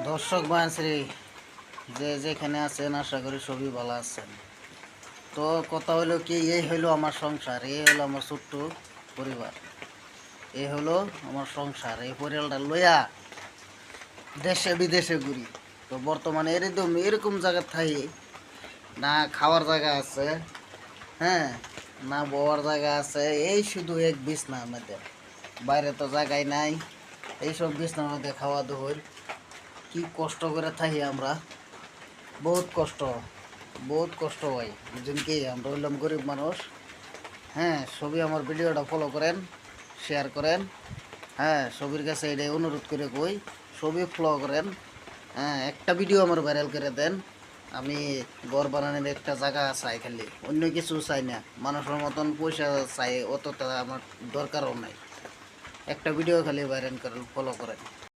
দর্শক বাঞ্ছরি যে যেখানে আছেন আশা করি সবই ভালো আছেন। তো কথা হলো কি, এই হলো আমার সংসার, এই হলো আমার ছোট্ট পরিবার, এই হলো আমার সংসার। এই পরিবারটা লইয়া দেশে বিদেশে ঘুরি। তো বর্তমানে এরকম জায়গা থাই না, খাওয়ার জায়গা আছে, হ্যাঁ, না বওয়ার জায়গা আছে, এই শুধু এক বিছনা আমাদের, বাইরে তো জায়গায় নাই। এইসব বিছনার মধ্যে খাওয়া দোহর কি কষ্ট করে থাকি আমরা, বহুত কষ্ট, বহুত কষ্ট হয়। বুঝছেন কি, আমরা হইলাম গরিব মানুষ। হ্যাঁ, সবই আমার ভিডিওটা ফলো করেন, শেয়ার করেন। হ্যাঁ, সবির কাছে এটাই অনুরোধ করে কই, সবই ফলো করেন। হ্যাঁ, একটা ভিডিও আমার ভাইরাল করে দেন। আমি ঘর বানানোর একটা জায়গা চাই, খালি অন্য কিছু চাই না। মানুষের মতন পয়সা চাই, অতটা আমার দরকারও নাই। একটা ভিডিও খালি ভাইরাল করেন, ফলো করেন।